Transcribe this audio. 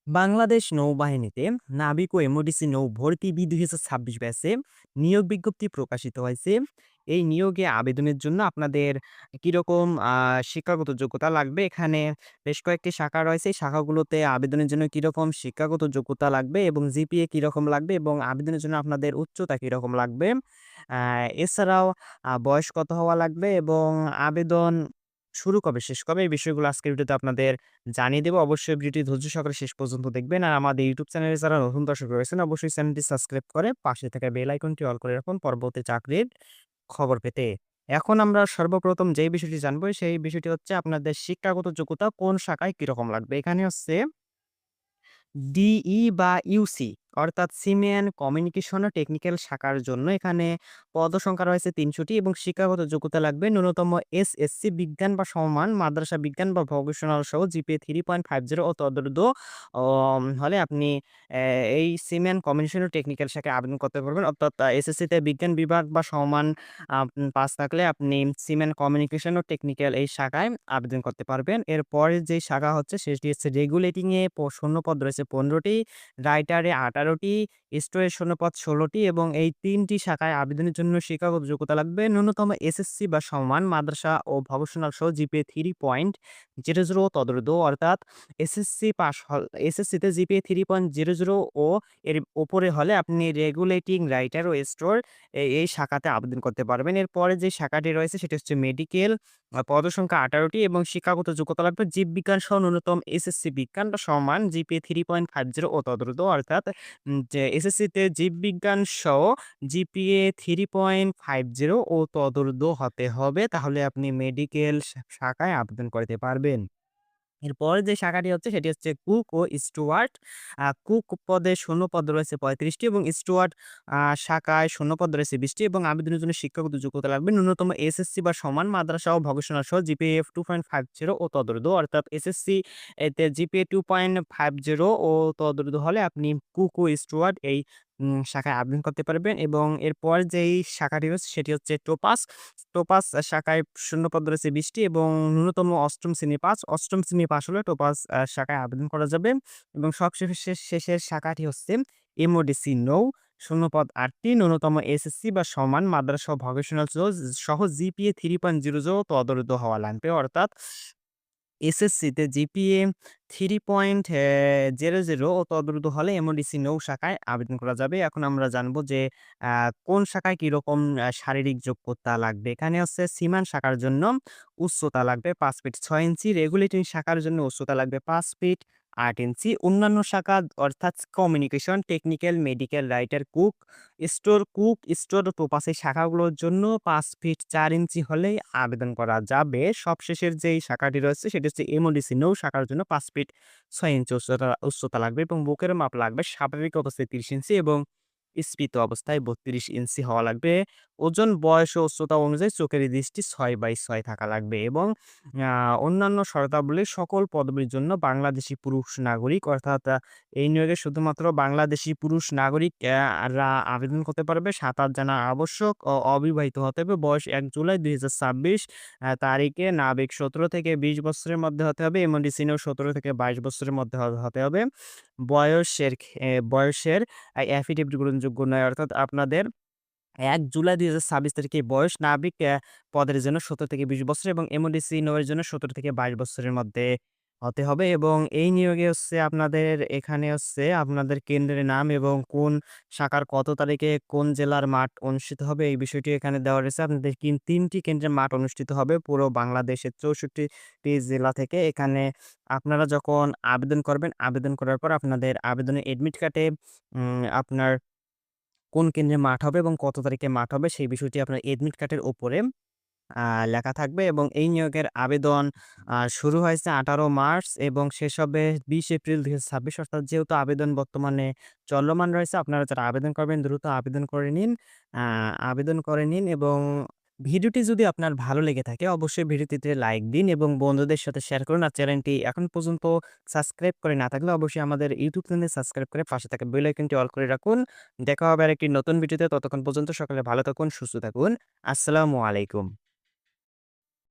বাংলাদেশ নৌবাহিনীতে নাবিক ও এমওডিসি নৌ ভর্তি বি ২০২৬ ব্যাচে নিয়োগ বিজ্ঞপ্তি প্রকাশিত হয়েছে। এই নিয়োগে আবেদনের জন্য আপনাদের কিরকম শিক্ষাগত যোগ্যতা লাগবে? এখানে বেশ কয়েকটি শাখা রয়েছে। এই শাখাগুলোতে আবেদনের জন্য কিরকম শিক্ষাগত যোগ্যতা লাগবে এবং জিপিএ কিরকম লাগবে এবং আবেদনের জন্য আপনাদের উচ্চতা কিরকম লাগবে? আ এছাড়াও বয়স কত হওয়া লাগবে এবং আবেদন শুরু কবে, শেষ কবে? এই বিষয়গুলো আজকের ভিডিওতে আপনাদের জানিয়ে দেব। অবশ্যই ভিডিওটি ধৈর্য সহকারে শেষ পর্যন্ত দেখবেন। আর আমাদের ইউটিউব চ্যানেলে যারা নতুন দর্শক রয়েছেন, অবশ্যই চ্যানেলটি সাবস্ক্রাইব করে পাশে থাকা বেল আইকনটি অল করে রাখুন পরবর্তী চাকরির খবর পেতে। এখন আমরা সর্বপ্রথম যেই বিষয়টি জানবো, সেই বিষয়টি হচ্ছে আপনাদের শিক্ষাগত যোগ্যতা কোন শাখায় কিরকম লাগবে? এখানে হচ্ছে ডিই বা ইউসি অর্থাৎ সিমেন্ট কমিউনিকেশন ও টেকনিক্যাল শাখার জন্য এখানে পদসংখ্যা রয়েছে ৩০০ টি এবং শিক্ষাগত যোগ্যতা লাগবে ন্যূনতম এসএসসি বিজ্ঞান বা সমমান, মাদ্রাসা বিজ্ঞান বা ভোকেশনাল সহ জিপিএ 3.50 ও তদূর্ধ্ব হলে আপনি এই সিমেন্ট কমিউনিকেশন ও টেকনিক্যাল শাখায় আবেদন করতে পারবেন। অর্থাৎ এসএসসিতে বিজ্ঞান বিভাগ বা সমমান পাস থাকলে আপনি সিমেন্ট কমিউনিকেশন ও টেকনিক্যাল এই শাখায় আবেদন করতে পারবেন। এরপরে যেই শাখা হচ্ছে সেটি হচ্ছে রেগুলেটিং এ শূন্যপদ রয়েছে ১৫ টি, রাইটারে ১৮ টি, স্টোরে শূন্যপদ ১৬ টি এবং এই ৩ টি শাখায় আবেদনের জন্য শিক্ষাগত যোগ্যতা লাগবে ন্যূনতম এসএসসি বা সমমান, মাদ্রাসা ও ভোকেশনাল সহ জিপিএ 3.00 তদূর্ধ্ব অর্থাৎ এসএসসি পাস এসএসসিতে জিপিএ 3.00 ও এর উপরে হলে আপনি রেগুলেটিং, রাইটার ও স্টোর এই শাখাতে আবেদন করতে পারবেন। এরপরে যে শাখাটি রয়েছে সেটি হচ্ছে মেডিকেল, পদসংখ্যা ১৮ টি এবং শিক্ষাগত যোগ্যতা লাগবে জীববিজ্ঞান সহ ন্যূনতম এসএসসি বিজ্ঞান বা সমান জিপিএ 3.50 ও তদূর্ধ্ব অর্থাৎ যে এসএসসিতে জীববিজ্ঞান সহ জিপিএ 3.50 ও তদূর্ধ্ব হতে হবে। তাহলে আপনি মেডিকেল শাখায় আবেদন করতে পারবেন। এরপরে যে শাখাটি হচ্ছে সেটি হচ্ছে কুক ও স্টুয়ার্ড। কুক পদে শূন্যপদ রয়েছে ৩৫ টি এবং স্টুয়ার্ড শাখায় শূন্যপদ রয়েছে ২০ টি এবং আবেদনের জন্য শিক্ষাগত যোগ্যতা লাগবে ন্যূনতম এসএসসি বা সমান, মাদ্রাসা ও ভোকেশনাল সহ জিপিএ 2.50 ও তদূর্ধ্ব অর্থাৎ এসএসসি এতে জিপিএ 2.50 ও তদূর্ধ্ব হলে আপনি কুক ও স্টুয়ার্ড এই শাখায় আবেদন করতে পারবেন এবং এরপর যেই শাখাটি রয়েছে সেটি হচ্ছে টোপাস। টোপাস শাখায় শূন্যপদ রয়েছে ২০ টি এবং ন্যূনতম অষ্টম শ্রেণী পাস। অষ্টম শ্রেণী পাস হলে টোপাস শাখায় আবেদন করা যাবে এবং শেষের শাখাটি হচ্ছে এমওডিসি নৌ। শূন্যপদ ৮ টি, ন্যূনতম এসএসসি বা সমান, মাদ্রাসা ও ভোকেশনাল সহ জিপিএ 3.00 তদূর্ধ্ব হওয়া লাগবে। অর্থাৎ এসএসসিতে জিপিএ 3.00 ও তদূর্ধ্ব হলে এমওডিসি নৌ শাখায় আবেদন করা যাবে। এখন আমরা জানবো যে আ কোন শাখায় কিরকম শারীরিক যোগ্যতা লাগবে। এখানে হচ্ছে সিমান শাখার জন্য উচ্চতা লাগবে ৫ ফিট ৬ ইঞ্চি, রেগুলেটরি শাখার জন্য উচ্চতা লাগবে ৫ ফিট ৮ ইঞ্চি। অন্যান্য শাখা অর্থাৎ communication, technical, medical, writer, cook, store, topaz এই শাখাগুলোর জন্য ৫ ফিট ৪ ইঞ্চি হলেই আবেদন করা যাবে। সবশেষের যেই শাখাটি রয়েছে সেটি হচ্ছে এমওডিসি নৌ শাখার জন্য ৫ ফিট ৬ ইঞ্চি উচ্চতা লাগবে এবং বুকের মাপ লাগবে স্বাভাবিক অবস্থায় ৩০ ইঞ্চি এবং স্ফীত অবস্থায় ৩২ ইঞ্চি হওয়া লাগবে। ওজন, বয়স ও উচ্চতা অনুযায়ী চোখের দৃষ্টি ৬/৬ থাকা লাগবে এবং আ অন্যান্য শর্তাবলী সকল পদবীর জন্য বাংলাদেশী পুরুষ নাগরিক অর্থাৎ এই নিয়োগে শুধুমাত্র বাংলাদেশী পুরুষ নাগরিক রা আবেদন করতে পারবে। সাঁতার জানা আবশ্যক। অবিবাহিত হতে হবে। বয়স ১ জুলাই ২০২৬ তারিখে নাবিক ১৭ থেকে ২০ বছরের মধ্যে হতে হবে। এমডিসিনেও ১৭ থেকে ২২ বছরের মধ্যে হতে হবে। বয়সের অ্যাফিডেভিট গ্রহণযোগ্য নয়। অর্থাৎ আপনাদের ১ জুলাই ২০২৬ তারিখে বয়স নাবিক পদের জন্য ১৭ থেকে ২০ বছর এবং এমওডিসি নৌ-এর জন্য ১৭ থেকে ২২ বছরের মধ্যে হতে হবে এবং এই নিয়োগে হচ্ছে আপনাদের এখানে হচ্ছে আপনাদের কেন্দ্রের নাম এবং কোন শাখার কত তারিখে কোন জেলার মাঠ অনুষ্ঠিত হবে এই বিষয়টি এখানে দেওয়া রয়েছে। আপনাদের ৩ টি কেন্দ্রের মাঠ অনুষ্ঠিত হবে পুরো বাংলাদেশের ৬৪ টি জেলা থেকে। এখানে আপনারা যখন আবেদন করবেন, আবেদন করার পর আপনাদের আবেদনের এডমিট কার্ডে আপনার কোন কেন্দ্রে মাঠ হবে এবং কত তারিখে মাঠ হবে সেই বিষয়টি আপনার এডমিট কার্ডের উপরে লেখা থাকবে এবং এই নিয়োগের আবেদন শুরু হয়েছে ১৮ মার্চ এবং শেষ হবে ২০ এপ্রিল ২০২৬ অর্থাৎ যেহেতু আবেদন বর্তমানে চলমান রয়েছে আপনারা যারা আবেদন করবেন দ্রুত আবেদন করে নিন। আ আবেদন করে নিন এবং ভিডিওটি যদি আপনার ভালো লেগে থাকে অবশ্যই ভিডিওটিতে লাইক দিন এবং বন্ধুদের সাথে শেয়ার করুন। আর চ্যানেলটি এখন পর্যন্ত সাবস্ক্রাইব করে না থাকলে অবশ্যই আমাদের ইউটিউব চ্যানেল সাবস্ক্রাইব করে পাশে থাকা বেল আইকনটি অল করে রাখুন। দেখা হবে আরেকটি নতুন ভিডিওতে। ততক্ষণ পর্যন্ত সকলে ভালো থাকুন, সুস্থ থাকুন। আসসালামু আলাইকুম।